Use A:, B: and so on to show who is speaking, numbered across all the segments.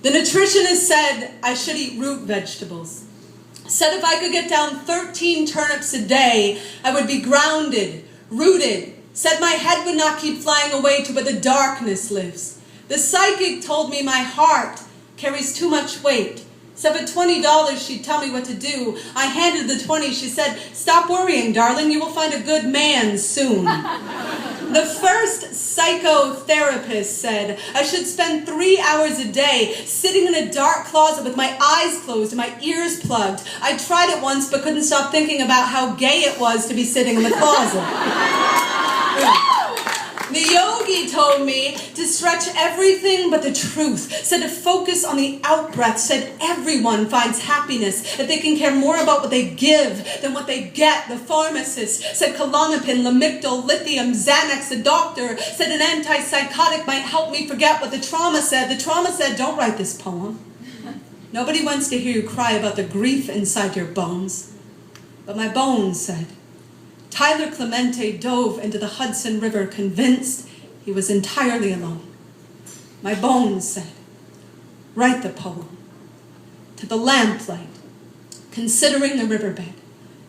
A: The nutritionist said I should eat root vegetables. Said if I could get down 13 turnips a day, I would be grounded, rooted. Said my head would not keep flying away to where the darkness lives. The psychic told me my heart carries too much weight. Said for $20 she'd tell me what to do. I handed the 20. She said, "Stop worrying, darling. You will find a good man soon." The first psychotherapist said I should spend 3 hours a day sitting in a dark closet with my eyes closed and my ears plugged. I tried it once but couldn't stop thinking about how gay it was to be sitting in the closet. The yogi told me to stretch everything but the truth, said to focus on the out-breath, said everyone finds happiness if they can care more about what they give than what they get. The pharmacist said Klonopin, Lamictal, Lithium, Xanax. The doctor said an antipsychotic might help me forget what the trauma said. The trauma said, "Don't write this poem. Nobody wants to hear you cry about the grief inside your bones." But my bones said, Tyler Clemente dove into the Hudson River convinced he was entirely alone. My bones said, "Write the poem." To the lamplight, considering the riverbed,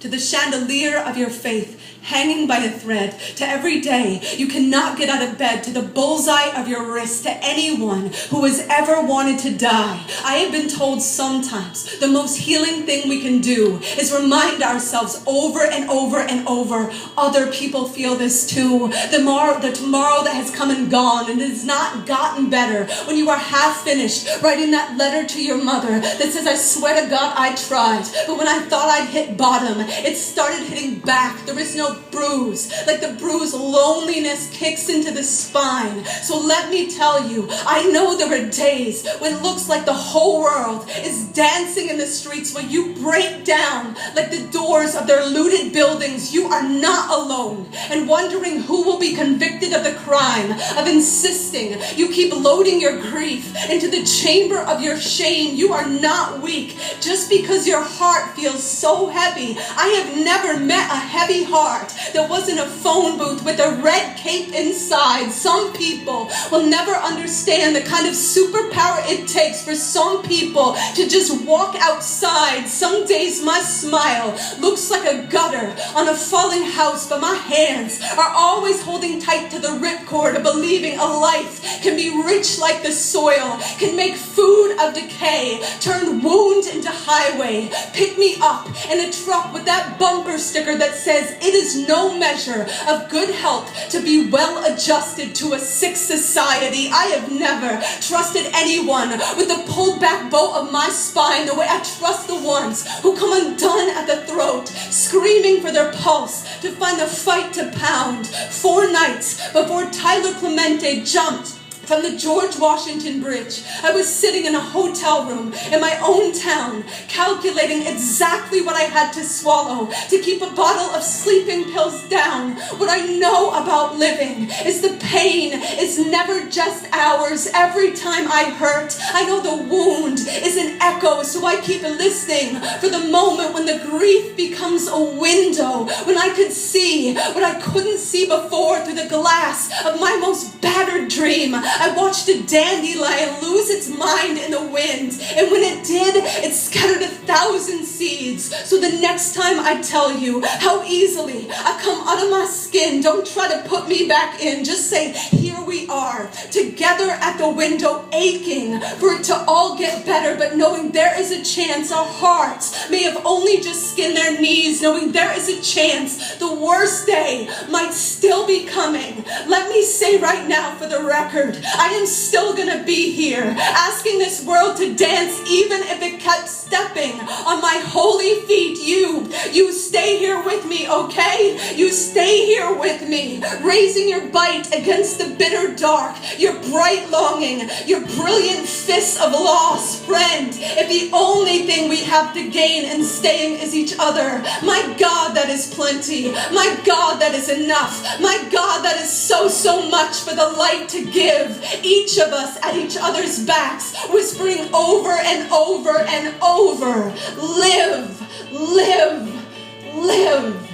A: to the chandelier of your faith, hanging by a thread, to every day you cannot get out of bed, to the bullseye of your wrist, to anyone who has ever wanted to die. I have been told sometimes the most healing thing we can do is remind ourselves over and over and over, other people feel this too. The tomorrow that has come and gone, and it has not gotten better. When you are half finished writing that letter to your mother that says, "I swear to God I tried, but when I thought I'd hit bottom, it started hitting back. There is no bruise. Like the bruise, loneliness kicks into the spine." So let me tell you, I know there are days when it looks like the whole world is dancing in the streets, where you break down like the doors of their looted buildings. You are not alone, and wondering who will be convicted of the crime of insisting you keep loading your grief into the chamber of your shame. You are not weak just because your heart feels so heavy. I have never met a heavy heart that wasn't a phone booth with a red cape inside. Some people will never understand the kind of superpower it takes for some people to just walk outside. Some days my smile looks like a gutter on a falling house, but my hands are always holding tight to the ripcord of believing a life can be rich like the soil, can make food of decay, turn wound into highway, pick me up in a truck with that bumper sticker that says it is no measure of good health to be well adjusted to a sick society. I have never trusted anyone with the pulled back bow of my spine the way I trust the ones who come undone at the throat, screaming for their pulse to find the fight to pound. 4 nights before Tyler Clemente jumped from the George Washington Bridge, I was sitting in a hotel room in my own town, calculating exactly what I had to swallow to keep a bottle of sleeping pills down. What I know about living is the pain is never just ours. Every time I hurt, I know the wound is an echo, so I keep listening for the moment when the grief becomes a window, when I could see what I couldn't see before through the glass of my most battered dream. I watched a dandelion lose its mind in the wind, and when it did, it scattered 1,000 seeds. So the next time I tell you how easily I come out of my skin, don't try to put me back in. Just say, here we are, together at the window, aching for it to all get better, but knowing there is a chance our hearts may have only just skinned their knees, knowing there is a chance the worst day might still be coming. Let me say right now for the record, I am still gonna be here, asking this world to dance even if it kept stepping on my holy feet. You stay here with me, okay? You stay here with me, raising your bite against the bitter dark, your bright longing, your brilliant fists of loss. Friend, if the only thing we have to gain in staying is each other, my God, that is plenty. My God, that is enough. My God, that is so much for the light to give. Each of us at each other's backs, whispering over and over and over, live, live, live.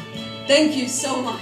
A: Thank you so much.